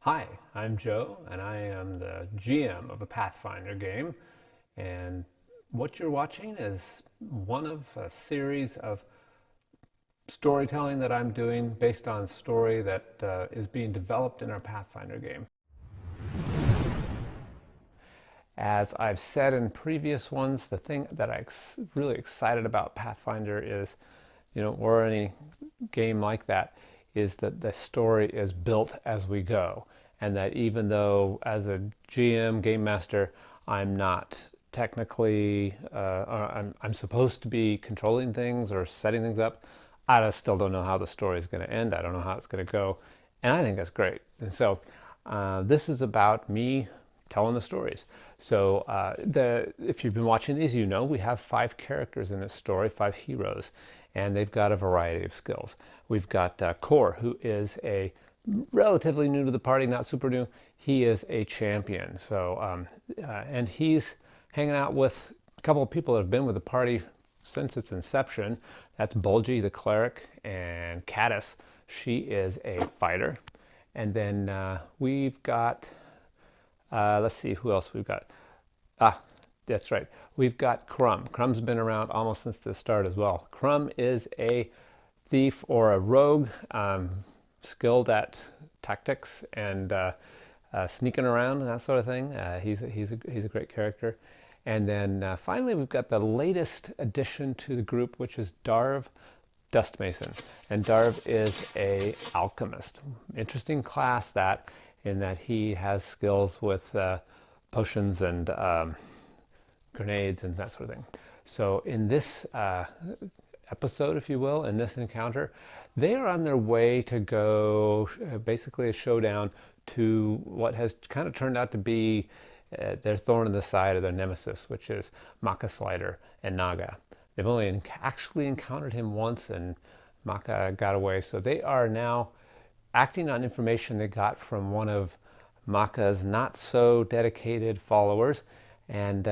Hi, I'm Joe, and I am the GM of a Pathfinder game. And what you're watching is one of a series of storytelling that I'm doing based on story that is being developed in our Pathfinder game. As I've said in previous ones, the thing that I'm really excited about Pathfinder is, or any game like that, is that the story is built as we go. And that even though as a GM, game master, I'm not technically, I'm supposed to be controlling things or setting things up, I still don't know how the story is going to end. I don't know how it's going to go. And I think that's great. And so this is about me telling the stories. So if you've been watching these, you know we have 5 characters in this story, 5 heroes, and they've got a variety of skills. We've got Core, who is a relatively new to the party, not super new. He is a champion. So and he's hanging out with a couple of people that have been with the party since its inception. That's Bulgy, the cleric, and Caddis. She is a fighter. And then we've got let's see who else we've got. Ah, that's right. We've got Crumb. Crumb's been around almost since the start as well. Crumb is a thief or a rogue, skilled at tactics and sneaking around and that sort of thing. He's a great character. And then finally, we've got the latest addition to the group, which is Darv, Dust Mason. And Darv is a alchemist. Interesting class that, in that he has skills with potions and grenades and that sort of thing. So in this episode, if you will, in this encounter, they are on their way to go basically a showdown to what has kind of turned out to be their thorn in the side of their nemesis, which is Maka Slider and Naga. They've only actually encountered him once, and Maka got away. So they are now acting on information they got from one of Maka's not so dedicated followers, and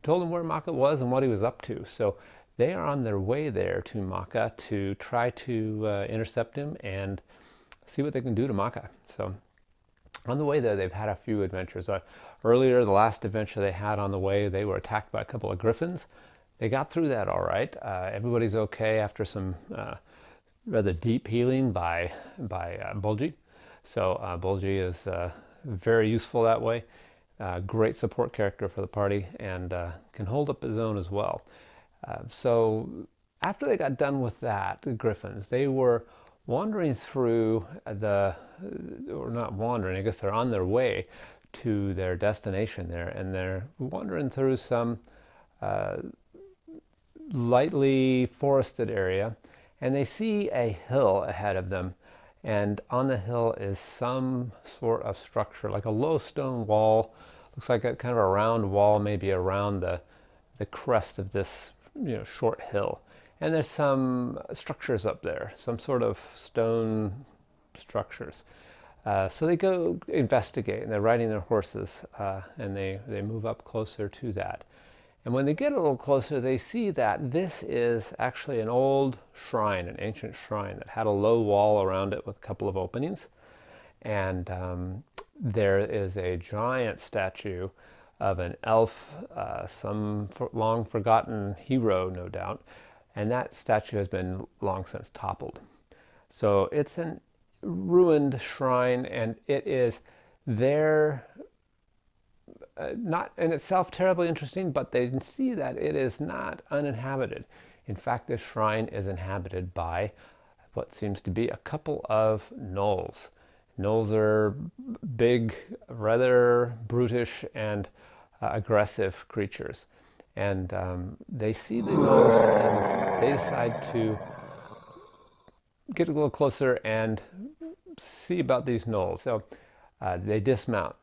told him where Maka was and what he was up to. So they are on their way there to Maka to try to intercept him and see what they can do to Maka. So on the way there, they've had a few adventures. Earlier, the last adventure they had on the way, they were attacked by a couple of griffins. They got through that all right. Everybody's okay after some rather deep healing by Bulgy. So Bulgy is very useful that way. Great support character for the party, and can hold up his own as well. So after they got done with that, the griffins, they were wandering through or not wandering, I guess they're on their way to their destination there, and they're wandering through some lightly forested area, and they see a hill ahead of them, and on the hill is some sort of structure, like a low stone wall. Looks like a kind of a round wall, maybe around the crest of this short hill. And there's some structures up there, some sort of stone structures. So they go investigate, and they're riding their horses, and they move up closer to that. And when they get a little closer, they see that this is actually an old shrine, an ancient shrine that had a low wall around it with a couple of openings. And there is a giant statue of an elf, some long forgotten hero, no doubt. And that statue has been long since toppled. So it's a ruined shrine, and it is there. Not in itself terribly interesting, but they see that it is not uninhabited. In fact, this shrine is inhabited by what seems to be a couple of Gnolls. Gnolls are big, rather brutish and aggressive creatures. And they see the Gnolls, and they decide to get a little closer and see about these Gnolls. So they dismount.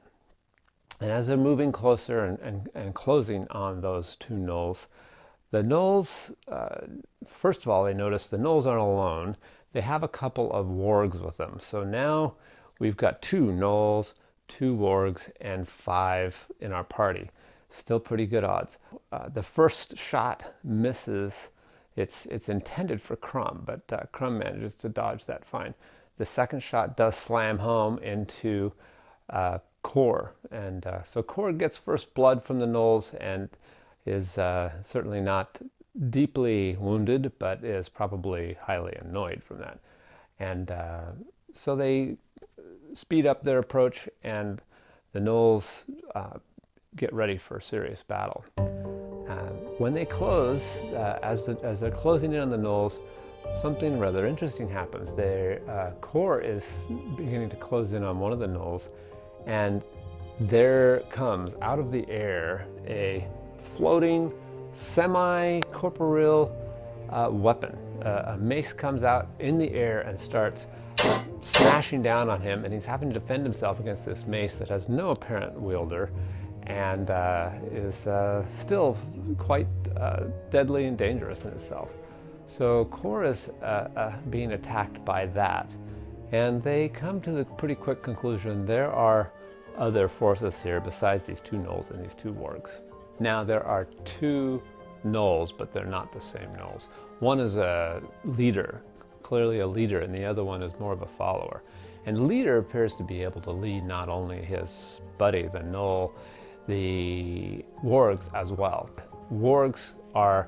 And as they're moving closer and closing on those 2 Gnolls, the Gnolls, first of all, they notice the Gnolls aren't alone. They have a couple of Wargs with them. So now we've got 2 Gnolls, 2 Wargs, and 5 in our party. Still pretty good odds. The first shot misses. It's intended for Crumb, but Crumb manages to dodge that fine. the second shot does slam home into Core, and so Core gets first blood from the Gnolls and is certainly not deeply wounded, but is probably highly annoyed from that. And so they speed up their approach, and the Gnolls get ready for a serious battle. When they close, as they're closing in on the Gnolls, something rather interesting happens. Their Core is beginning to close in on one of the Gnolls, and there comes out of the air a floating, semi-corporeal weapon. A mace comes out in the air and starts smashing down on him, and he's having to defend himself against this mace that has no apparent wielder, and is still quite deadly and dangerous in itself. So Core is being attacked by that, and they come to the pretty quick conclusion there are other forces here besides these two Gnolls and these two Wargs. Now there are two Gnolls, but they're not the same Gnolls. One is a leader, clearly a leader, and the other one is more of a follower. And leader appears to be able to lead not only his buddy, the Gnoll, the Wargs as well. Wargs are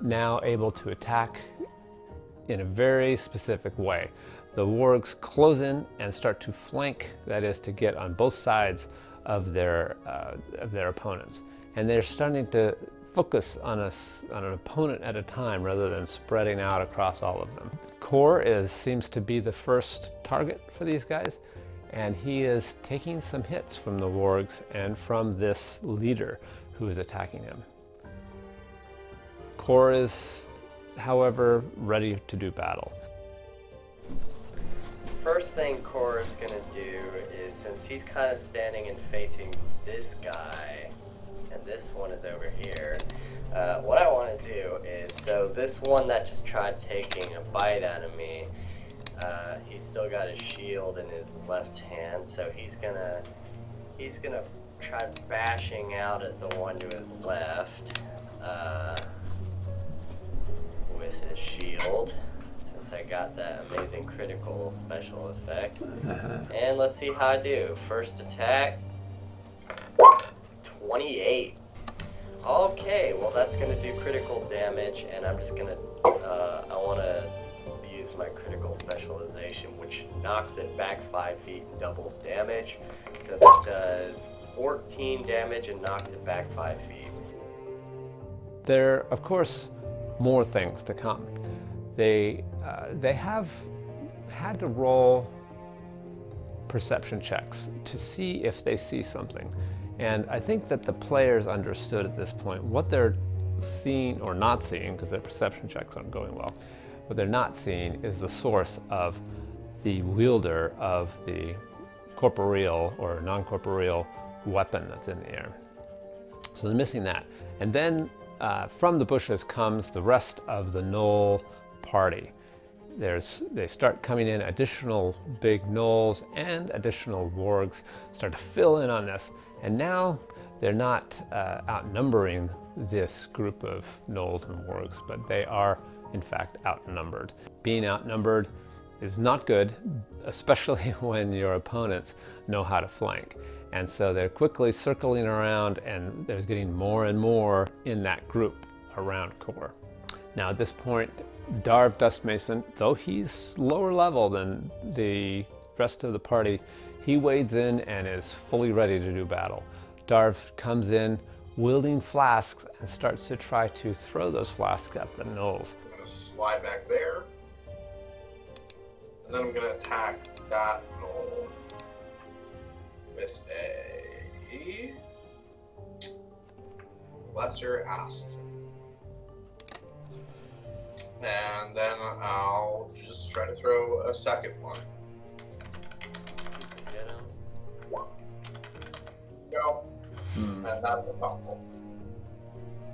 now able to attack in a very specific way. The Wargs close in and start to flank, that is, to get on both sides of their opponents. And they're starting to focus on an opponent at a time rather than spreading out across all of them. Core seems to be the first target for these guys, and he is taking some hits from the Wargs and from this leader who is attacking him. Core is, however, ready to do battle. First thing Core is going to do is, since he's kind of standing and facing this guy, and this one is over here, what I want to do is, so this one that just tried taking a bite out of me, he's still got his shield in his left hand, so he's gonna try bashing out at the one to his left with his shield, since I got that amazing critical special effect. And let's see how I do. First attack, 28. Okay, well that's gonna do critical damage, and I'm just gonna, I wanna use my critical specialization, which knocks it back 5 feet and doubles damage. So that does 14 damage and knocks it back 5 feet. There are, of course, more things to come. They have had to roll perception checks to see if they see something. And I think that the players understood at this point what they're seeing or not seeing, because their perception checks aren't going well. What they're not seeing is the source of the wielder of the corporeal or non-corporeal weapon that's in the air. So they're missing that. And then from the bushes comes the rest of the Gnoll party. They start coming in, additional big Gnolls and additional Wargs start to fill in on this. And now they're not outnumbering this group of Gnolls and Wargs, but they are in fact outnumbered. Being outnumbered is not good, especially when your opponents know how to flank. And so they're quickly circling around, and there's getting more and more in that group around Core. Now at this point, Darv Dustmason, though he's lower level than the rest of the party, he wades in and is fully ready to do battle. Darv comes in wielding flasks and starts to try to throw those flasks at the Gnolls. I'm going to slide back there, and then I'm going to attack that Gnoll with a lesser acid. And then I'll just try to throw a second one. Get him. Go. And that's a fumble.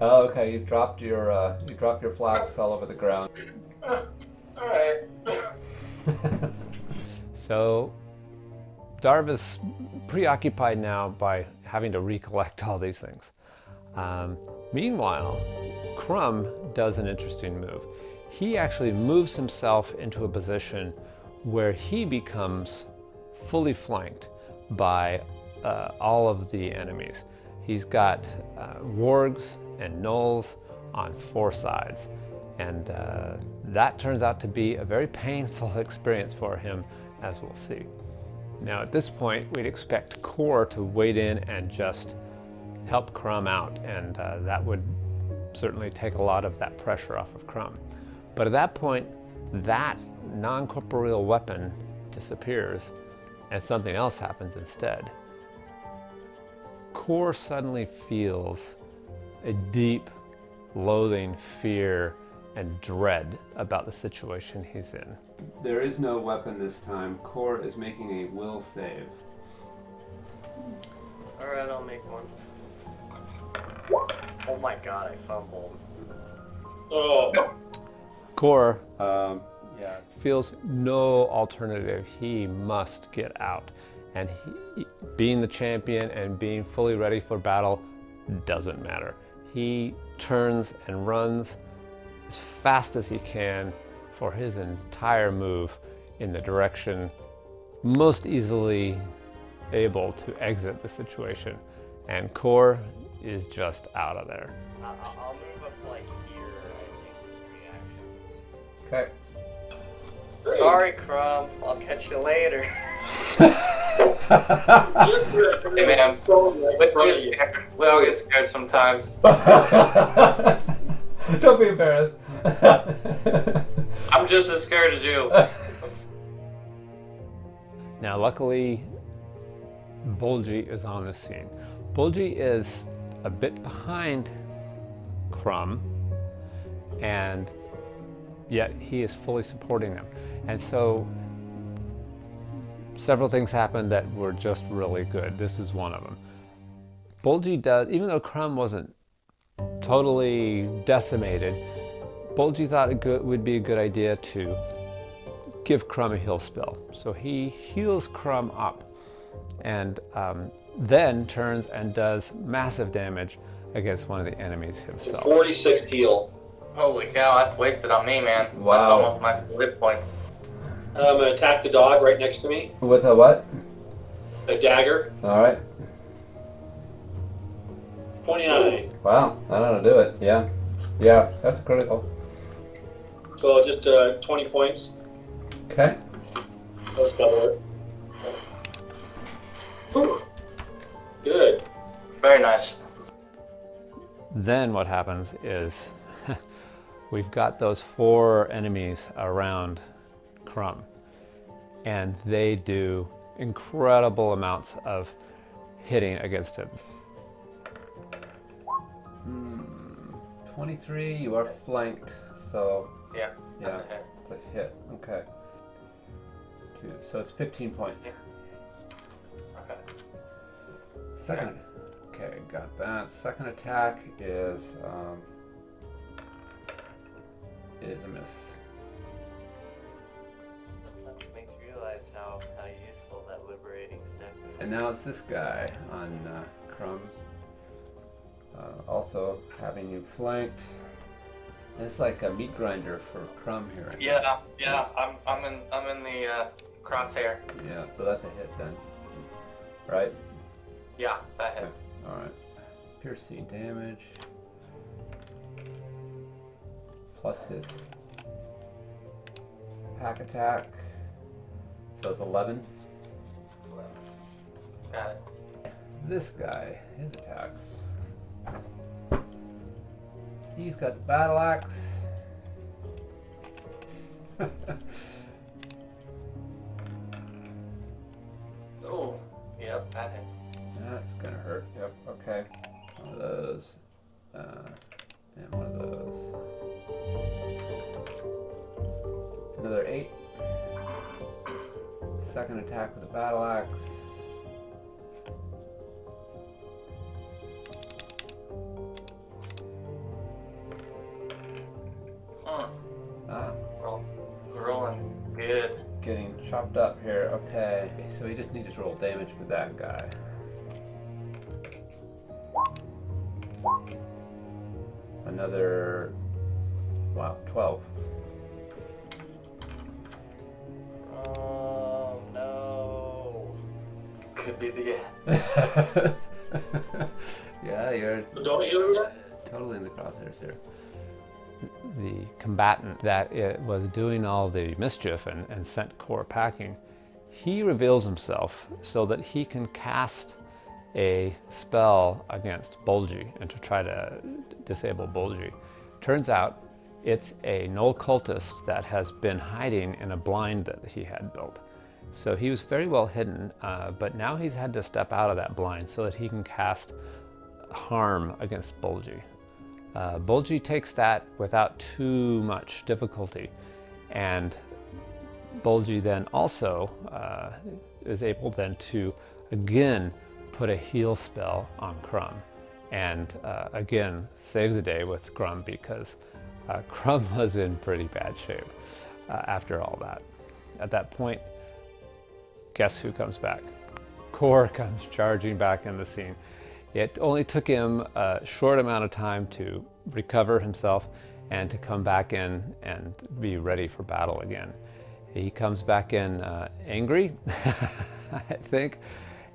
Oh, okay. You dropped your flasks all over the ground. Alright. So Darv is preoccupied now by having to recollect all these things. Meanwhile, Crumb does an interesting move. He actually moves himself into a position where he becomes fully flanked by all of the enemies. He's got Wargs and Gnolls on 4 sides, and that turns out to be a very painful experience for him, as we'll see. Now at this point, we'd expect Core to wade in and just help Crumb out, and that would certainly take a lot of that pressure off of Crumb. But at that point, that non-corporeal weapon disappears and something else happens instead. Core suddenly feels a deep loathing, fear, and dread about the situation he's in. There is no weapon this time. Core is making a will save. Alright, I'll make one. Oh my god, I fumbled. Oh. Core feels no alternative. He must get out. And he, being the champion and being fully ready for battle doesn't matter. He turns and runs as fast as he can for his entire move in the direction most easily able to exit the situation. And Core is just out of there. I'll move up to like here, I think, with 3 actions. Okay. Sorry, Crumb. I'll catch you later. Just Hey man, we all get scared sometimes. Don't be embarrassed. I'm just as scared as you. Now, luckily, Bulgy is on the scene. Bulgy is a bit behind Crumb, and yet he is fully supporting them. And so several things happened that were just really good. This is one of them. Bulgy does, even though Crumb wasn't totally decimated, Bulgy thought it would be a good idea to give Crumb a heal spell. So he heals Crumb up and then turns and does massive damage against one of the enemies himself. 46 heal. Holy cow, that's wasted on me, man. Wow. That's almost my hit points. I'm gonna attack the dog right next to me. With a what? A dagger. All right. 29. Wow, I don't know how to do it. Yeah. Yeah, that's a critical. So just 20 points. Okay. Let's double it. Ooh. Good. Very nice. Then what happens is we've got those 4 enemies around Crumb, and they do incredible amounts of hitting against him. 23, you are flanked, so Yeah. yeah, That's a hit. it's a hit. Okay. 2, so it's 15 points. Okay. Second, okay, got that. Second attack is a miss. Sometimes makes you realize how useful that liberating step is. And now it's this guy on Crumb. Also having you flanked. And it's like a meat grinder for Crumb here. Yeah. I'm in the crosshair. Yeah, so that's a hit then. Right? Yeah, that hits. Alright. Piercing damage. Plus his pack attack. So it's 11. Got it. This guy, his attacks. He's got the battle axe. Oh, yep, that hits. That's gonna hurt. Yep, okay. One of those. And one of those. It's another 8. Second attack with the battle axe. Rolling good. Getting chopped up here. Okay, so we just need to roll damage for that guy. Another, wow, 12. Could be the end. Yeah, you're Don't you yet? totally in the crosshairs here. The combatant that it was doing all the mischief and sent Core packing, he reveals himself so that he can cast a spell against Bulgy and to try to disable Bulgy. Turns out it's a Gnoll cultist that has been hiding in a blind that he had built. So he was very well hidden, but now he's had to step out of that blind so that he can cast harm against Bulgy. Bulgy takes that without too much difficulty, and Bulgy then also is able then to again put a heal spell on Crumb, and again save the day with Crumb because Crumb was in pretty bad shape after all that. At that point, guess who comes back? Core comes charging back in the scene. It only took him a short amount of time to recover himself and to come back in and be ready for battle again. He comes back in angry, I think,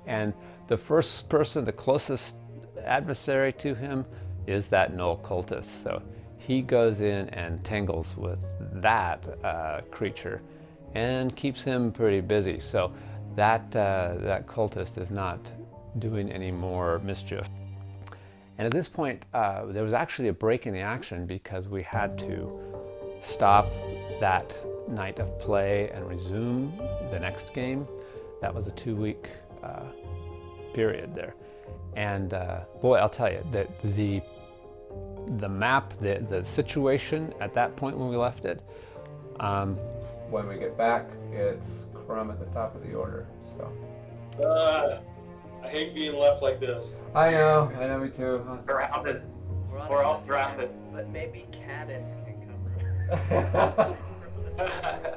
and the first person, the closest adversary to him, is that Gnoll cultist. So he goes in and tangles with that creature and keeps him pretty busy. So that cultist is not doing any more mischief. And at this point, there was actually a break in the action because we had to stop that night of play and resume the next game. That was a 2-week period there. And boy, I'll tell you, that the map, the situation at that point when we left it, when we get back, it's Crumb at the top of the order. So. I hate being left like this. I know, me too. Surrounded. on We're all a- surrounded. But maybe Caddis can come.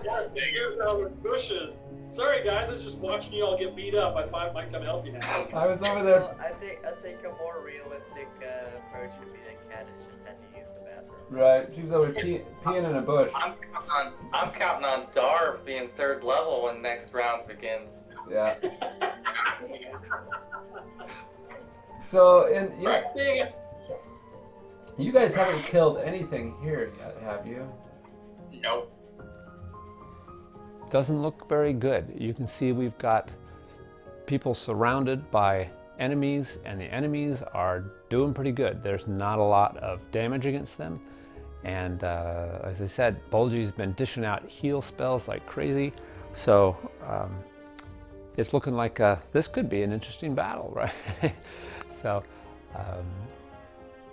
Yeah, you're down with bushes. Sorry guys, I was just watching you all get beat up. I thought I might come help you now. I was over there. Well, I think a more realistic approach would be that Caddis just had to use the bathroom. Right, she was over peeing in a bush. I'm counting on Darv being 3rd level when next round begins. Yeah. So, you guys haven't killed anything here yet, have you? Nope. Doesn't look very good. You can see we've got people surrounded by enemies, and the enemies are doing pretty good. There's not a lot of damage against them. And as I said, Bulgy's been dishing out heal spells like crazy. So it's looking like this could be an interesting battle, right? So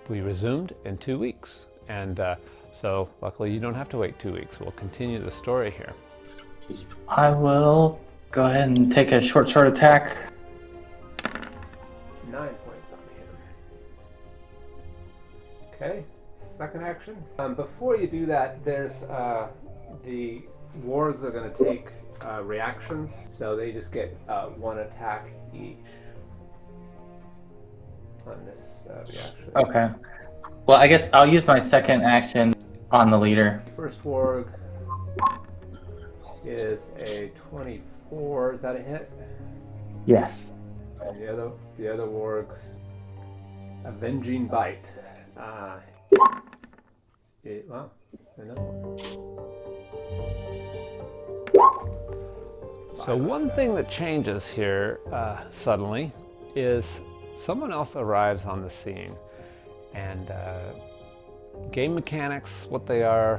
we resumed in 2 weeks. And so luckily you don't have to wait 2 weeks. We'll continue the story here. I will go ahead and take a short sword attack. 9 points on here. Okay, second action. Before you do that, there's the wargs are going to take reactions, so they just get 1 attack each on this reaction. Okay. Well, I guess I'll use my second action on the leader. First warg is a 24. Is that a hit? Yes. And the other wargs, Avenging Bite. Wow, another one. So one thing that changes here suddenly is someone else arrives on the scene, and game mechanics, what they are,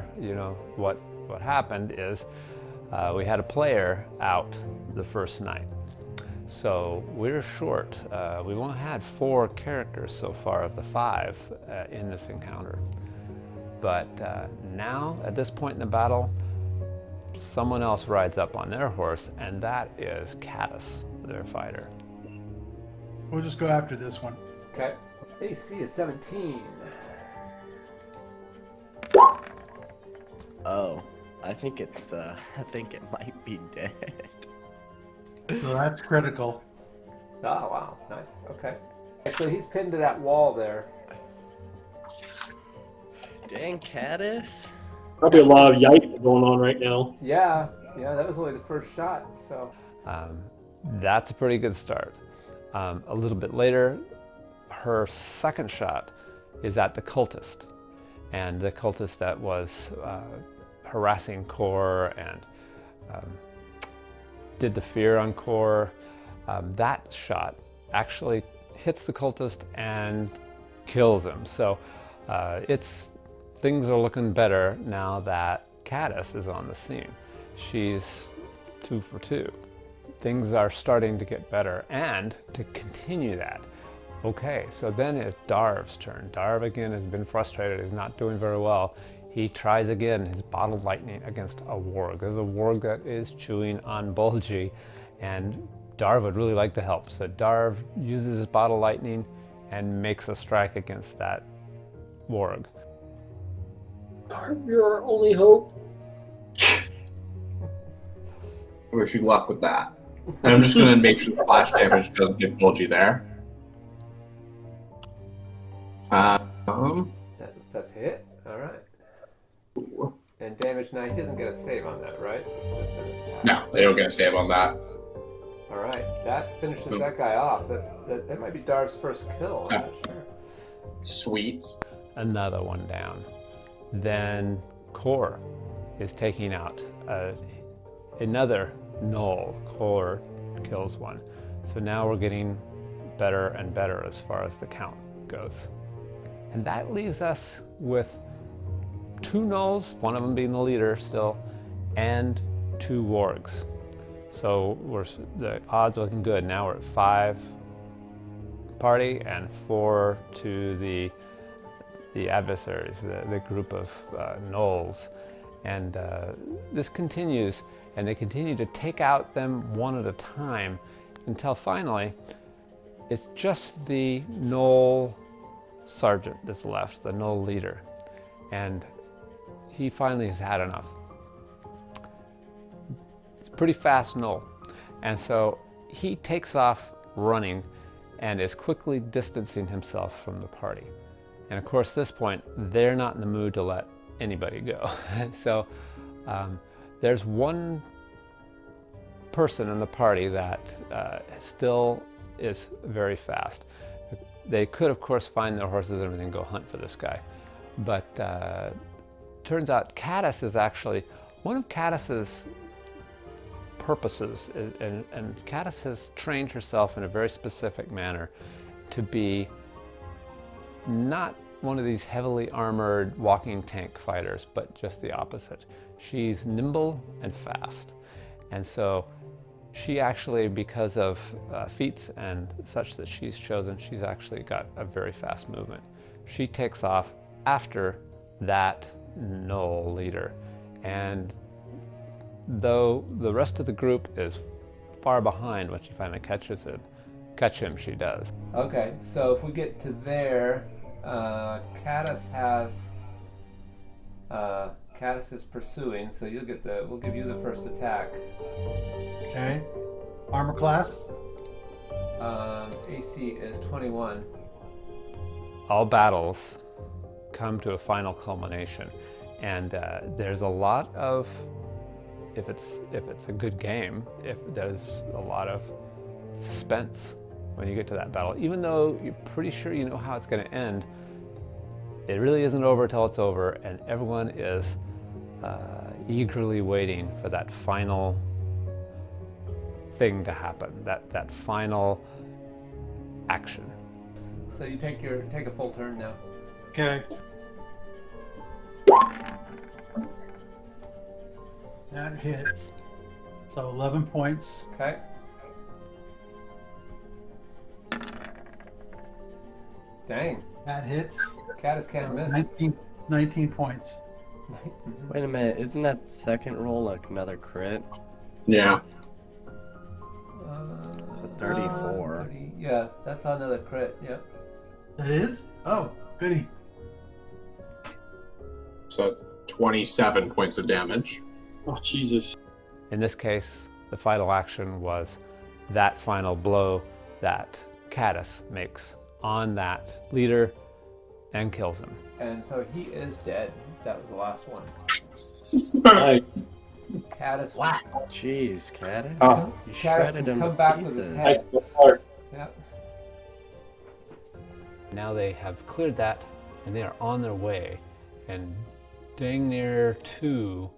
what happened is we had a player out the first night. So we're short. We've only had 4 characters so far of the 5 in this encounter. But now, at this point in the battle, someone else rides up on their horse, and that is Caddis, their fighter. We'll just go after this one. Okay. AC is 17. Oh, I think it might be dead. So that's critical. Oh, wow. Nice. Okay. So he's pinned to that wall there. Dang, Caddis. Probably a lot of yipe going on right now. Yeah, that was only the first shot. So That's a pretty good start. A little bit later, her second shot is at the cultist. And the cultist that was harassing Core and did the fear on Core, that shot actually hits the cultist and kills him. So things are looking better now that Caddis is on the scene. She's 2 for 2. Things are starting to get better, and to continue that. Okay, so then it's Darv's turn. Darv again has been frustrated, he's not doing very well. He tries again his bottled lightning against a warg. There's a warg that is chewing on Bulgy, and Darv would really like to help. So Darv uses his bottled lightning and makes a strike against that warg. Darv, you're our only hope. Wish you luck with that. And I'm just gonna make sure the flash damage doesn't get Bulgy there. That's hit. All right. And damage. Now he doesn't get a save on that, right? It's just an attack. No, they don't get a save on that. All right. That finishes that guy off. That might be Darv's first kill. I'm not sure. Sweet. Another one down. Then Core is taking out another Gnoll. Core kills one. So now we're getting better and better as far as the count goes. And that leaves us with 2 Gnolls, one of them being the leader still, and 2 Wargs. So the odds are looking good. Now we're at 5 party and 4 to the adversaries, the group of Gnolls. And this continues, and they continue to take out them one at a time until finally it's just the Gnoll sergeant that's left, the Gnoll leader. And he finally has had enough. It's a pretty fast Gnoll. And so he takes off running and is quickly distancing himself from the party. And of course, at this point, they're not in the mood to let anybody go. So there's one person in the party that still is very fast. They could, of course, find their horses and everything and go hunt for this guy. But turns out Caddis is actually one of Caddis's purposes, and Caddis has trained herself in a very specific manner to be not one of these heavily armored walking tank fighters, but just the opposite. She's nimble and fast. And so she actually, because of feats and such that she's chosen, she's actually got a very fast movement. She takes off after that Gnoll leader. And though the rest of the group is far behind when she finally catch him, she does. Okay, so if we get to there, Caddis is pursuing, so we'll give you the first attack. Okay. Armor class? AC is 21. All battles come to a final culmination, and there's a lot of, if it's a good game, there's a lot of suspense when you get to that battle. Even though you're pretty sure you know how it's going to end, it really isn't over till it's over, and everyone is eagerly waiting for that final thing to happen, that final action. So you take a full turn now. Okay. That hits. So 11 points. Okay. Dang. That hits. Caddis can't miss. 19 points. Wait a minute, isn't that second roll like another crit? Yeah. It's a 34. 30, yeah, that's another crit, yep. That is? Oh, goody. So it's 27 points of damage. Oh, Jesus. In this case, the final action was that final blow that Caddis makes on that leader and kills him. And so he is dead. That was the last one. Nice. Caddis. Wow. Jeez, Caddis. Oh. You Caddis shredded can him come to back with his pieces. head. Nice start. Yeah. Now they have cleared that, and they are on their way, and dang near to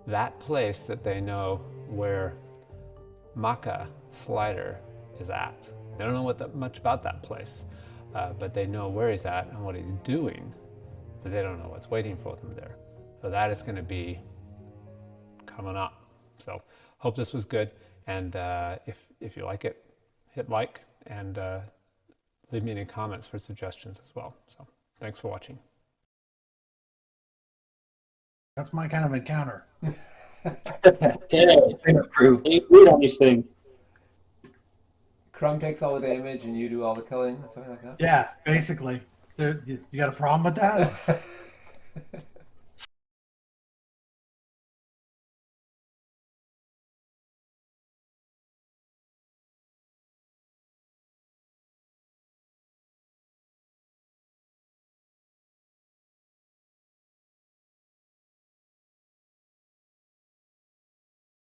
that place that they know where Maka Slider is at. They don't know much about that place, but they know where he's at and what he's doing, but they don't know what's waiting for them there. So that is going to be coming up. So hope this was good, and if you like it, hit like and leave me any comments for suggestions as well. So thanks for watching. That's my kind of encounter. Okay. Brew. Any food on these things? Crumb takes all the damage and you do all the killing, something like that? Yeah, basically. You got a problem with that?